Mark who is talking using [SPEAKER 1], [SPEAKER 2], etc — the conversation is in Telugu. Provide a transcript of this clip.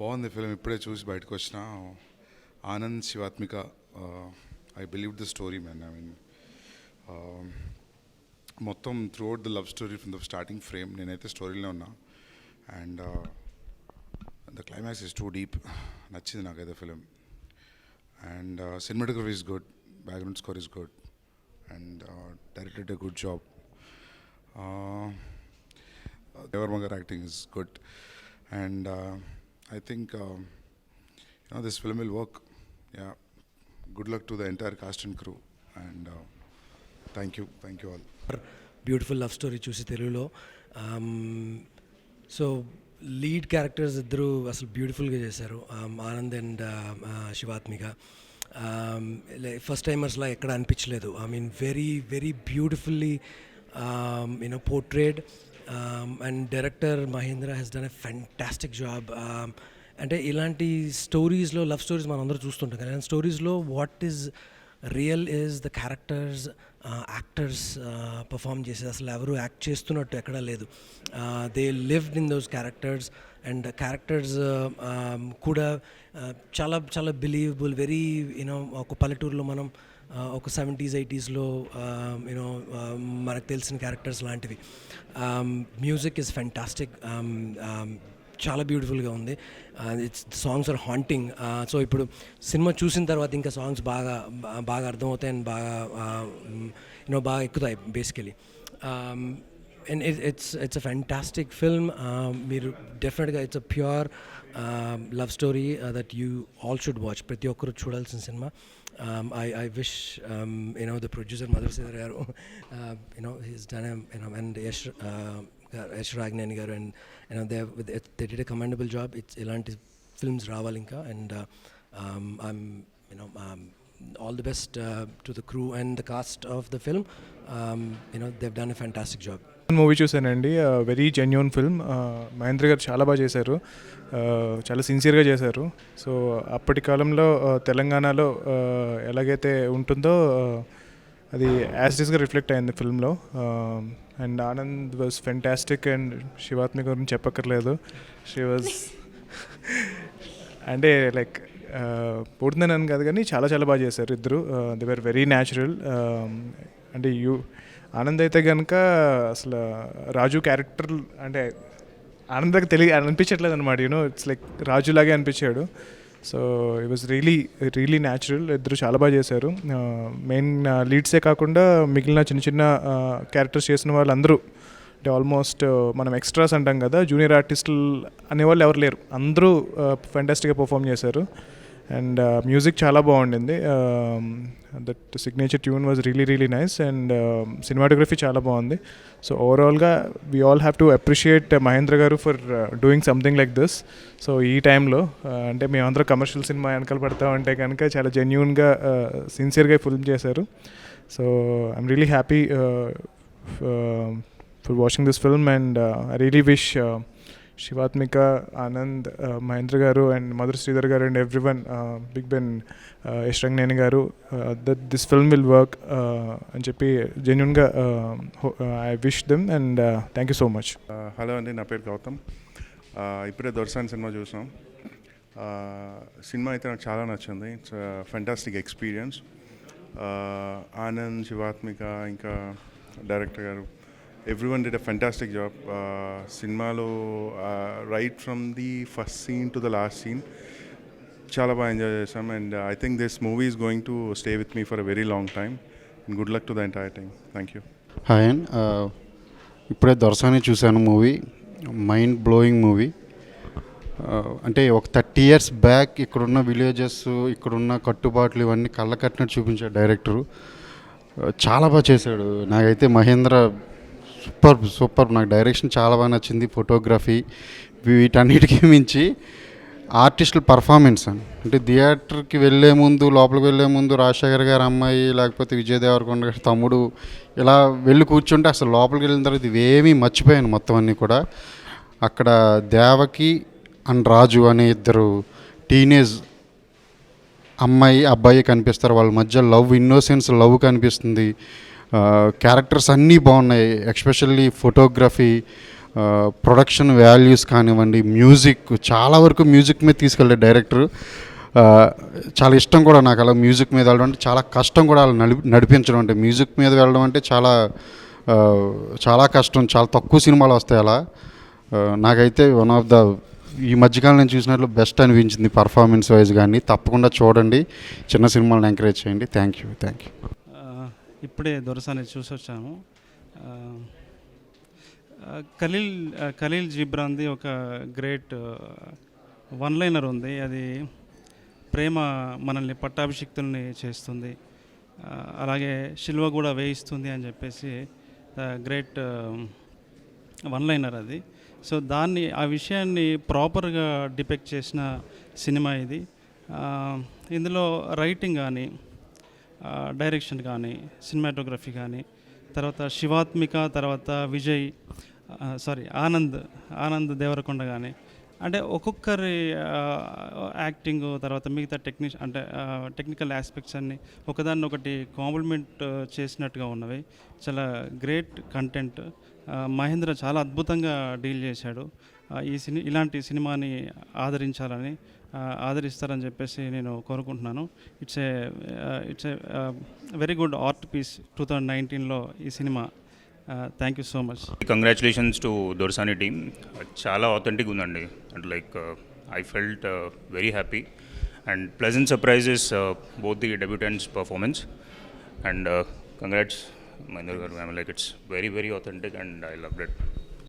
[SPEAKER 1] బాగుంది ఫిలిం. ఇప్పుడే చూసి బయటకు వచ్చిన Anand Shivathmika. I believe the story man. I mean మొత్తం throughout the love story from the starting frame నేనైతే స్టోరీలో ఉన్నా. And the climax is too deep. నచ్చింది నాకైతే film. And cinematography is good, background score is good, and directed a good job. Devar గారి acting is good. And I think this film will work. Yeah, good luck to the entire cast and crew. And thank you all.
[SPEAKER 2] Beautiful love story చూసి తెలుగులో. సో లీడ్ క్యారెక్టర్స్ ఇద్దరు అసలు బ్యూటిఫుల్గా చేశారు, ఆనంద్ అండ్ శివాత్మిక. ఫస్ట్ టైమర్స్లా ఎక్కడ అనిపించలేదు. I mean very very beautifully portrayed. And director Mahendra has done a fantastic job. అంటే ఇలాంటి స్టోరీస్లో, లవ్ స్టోరీస్ మనం అందరూ చూస్తుంటాం కానీ ఇలాంటి స్టోరీస్లో what is real is the characters, actors perform చేసేది. అసలు ఎవరు యాక్ట్ చేస్తున్నట్టు ఎక్కడా లేదు. They lived in those characters. And characters కూడా చాలా చాలా బిలీవబుల్. వెరీ ఒక పల్లెటూరులో మనం ఒక 70s 80sలో మనకు తెలిసిన క్యారెక్టర్స్ లాంటివి. Music is fantastic. చాలా బ్యూటిఫుల్గా ఉంది. It's songs are haunting. So ఇప్పుడు సినిమా చూసిన తర్వాత ఇంకా సాంగ్స్ బాగా అర్థమవుతాయి అండ్ బాగా ఎక్కుతాయి basically. And it's a fantastic film. మీరు డెఫినెట్గా it's a pure love story that you all should watch. ప్రతి ఒక్కరు చూడాల్సిన cinema. I wish the producer Madhur Sridhar garu, he's done and Yash Ragnani garu, and they did a commendable job. It's ilanti films raval inka, and I'm all the best to the crew and the cast of the film. They've done a fantastic job.
[SPEAKER 3] Movie చూసానండి. Very genuine film. మహేంద్ర గారు చాలా బాగా చేశారు, చాలా సిన్సియర్గా చేశారు. సో అప్పటి కాలంలో తెలంగాణలో ఎలాగైతే ఉంటుందో అది యాస్టిస్గా రిఫ్లెక్ట్ అయింది ఫిల్మ్లో. And Anand was fantastic. And Shivathmika గురించి చెప్పక్కర్లేదు. షీ వాజ్ అంటే లైక్ పూర్తిందని కాదు కానీ చాలా చాలా బాగా చేశారు ఇద్దరు. They were very natural. అంటే ఆనంద్ అయితే కనుక అసలు రాజు క్యారెక్టర్ అంటే ఆనంద్కి అనిపించట్లేదు అనమాట. ఇట్స్ లైక్ రాజులాగే అనిపించాడు. So it was really natural. ఇద్దరు చాలా బాగా చేశారు. మెయిన్ లీడ్సే కాకుండా మిగిలిన చిన్న చిన్న క్యారెక్టర్స్ చేసిన వాళ్ళందరూ అంటే ఆల్మోస్ట్ మనం ఎక్స్ట్రాస్ అంటాం కదా, జూనియర్ ఆర్టిస్టులు అనేవాళ్ళు ఎవరు లేరు. అందరూ ఫెంటాస్టిక్గా పర్ఫామ్ చేశారు. అండ్ మ్యూజిక్ చాలా బాగుండింది. That signature tune was really nice. And cinematography చాలా బాగుంది. సో ఓవరాల్గా we all have to appreciate Mahendra గారు for doing something like this. So ఈ టైంలో అంటే మేమందరం కమర్షియల్ సినిమా వెనకాల పడతామంటే కనుక చాలా జెన్యూన్గా సిన్సియర్గా ఫిల్మ్ చేశారు. So I'm really happy for watching this film. And I really wish Shivathmika, Anand, Mahendra గారు అండ్ మధుర్ శ్రీధర్ గారు and everyone, big Ben, Yash Rangineni గారు, that this film will work అని చెప్పి జెన్యున్గా I wish them. And thank you so much.
[SPEAKER 4] Hello అండి, నా పేరు గౌతమ్. ఇప్పుడే దొరసాని సినిమా చూసాం. సినిమా అయితే నాకు చాలా నచ్చింది. It's fantastic experience. Anand, Shivathmika, ఇంకా డైరెక్టర్ గారు, everyone did a fantastic job. సినిమాలో right from the first scene to the last scene చాలా బాగా ఎంజాయ్ చేసాం. And I think this movie is going to stay with me for a very long time. And good luck to the entire team. Thank you.
[SPEAKER 5] Hi and ఇప్పుడే దొరసాని చూశాను మూవీ. Mind blowing movie. అంటే ఒక 30 years బ్యాక్ ఇక్కడున్న విలేజెస్, ఇక్కడున్న కట్టుబాట్లు ఇవన్నీ కళ్ళ కట్టినట్టు చూపించాడు డైరెక్టరు. చాలా బాగా చేశాడు. నాకైతే మహేంద్ర సూపర్. నాకు డైరెక్షన్ చాలా బాగా నచ్చింది. ఫోటోగ్రఫీ, వీటన్నిటికీ మించి ఆర్టిస్టుల పర్ఫార్మెన్స్ అంటే థియేటర్కి లోపలికి వెళ్ళే ముందు రాజశేఖర్ గారి అమ్మాయి, లేకపోతే విజయ్ దేవరకొండ గారి తమ్ముడు ఇలా వెళ్ళి కూర్చుంటే అసలు లోపలికి వెళ్ళిన తర్వాత ఇవేమీ మర్చిపోయాను మొత్తం అన్నీ కూడా. అక్కడ దేవకి అండ్ రాజు అనే ఇద్దరు టీనేజ్ అమ్మాయి అబ్బాయి కనిపిస్తారు. వాళ్ళ మధ్య లవ్, ఇన్నోసెన్స్ లవ్ కనిపిస్తుంది. క్యారెక్టర్స్ అన్నీ బాగున్నాయి. ఎస్పెషల్లీ ఫోటోగ్రఫీ, ప్రొడక్షన్ వాల్యూస్ కానివ్వండి, మ్యూజిక్ చాలా వరకు మ్యూజిక్ మీద తీసుకెళ్ళే డైరెక్టర్. చాలా ఇష్టం కూడా నాకు అలా మ్యూజిక్ మీద వెళ్ళడం అంటే, చాలా కష్టం కూడా అలా నడిపించడం అంటే. మ్యూజిక్ మీద వెళ్ళడం అంటే చాలా కష్టం, చాలా తక్కువ సినిమాలు వస్తాయి అలా. నాకైతే వన్ ఆఫ్ ద ఈ మధ్యకాలం నేను చూసినట్లు బెస్ట్ అనిపించింది పర్ఫార్మెన్స్ వైజ్. కానీ తప్పకుండా చూడండి, చిన్న సినిమాలను ఎంకరేజ్ చేయండి. Thank you.
[SPEAKER 6] ఇప్పుడే దొరసాని చూసి వచ్చాము. ఖలీల్ జిబ్రాన్ది ఒక గ్రేట్ వన్ లైనర్ ఉంది. అది ప్రేమ మనల్ని పట్టాభిషిక్తుల్ని చేస్తుంది, అలాగే శిల్వ కూడా వేయిస్తుంది అని చెప్పేసి గ్రేట్ వన్ లైనర్ అది. సో ఆ విషయాన్ని ప్రాపర్గా డిపెక్ట్ చేసిన సినిమా ఇది. ఇందులో రైటింగ్ కానీ, డైరెక్షన్ కానీ, సినిమాటోగ్రఫీ కానీ, తర్వాత శివాత్మిక, తర్వాత ఆనంద్ దేవరకొండ కానీ, అంటే ఒక్కొక్కరి యాక్టింగ్, తర్వాత మిగతా టెక్నికల్ ఆస్పెక్ట్స్ అన్నీ ఒకదాన్ని ఒకటి కాంప్లిమెంట్ చేసినట్టుగా ఉన్నవి. చాలా గ్రేట్ కంటెంట్. మహేంద్ర చాలా అద్భుతంగా డీల్ చేశాడు. ఇలాంటి సినిమాని ఆదరిస్తారని చెప్పేసి నేను కోరుకుంటున్నాను. It's a very good art piece 2019లో ఈ సినిమా. Thank you so much.
[SPEAKER 7] Congratulations to Dorasani team. చాలా ఆథెంటిక్ ఉందండి. And like I felt very happy and pleasant surprises both the debutantes performance. And congrats Mahender గారు. I mean like it's very very authentic and I loved it.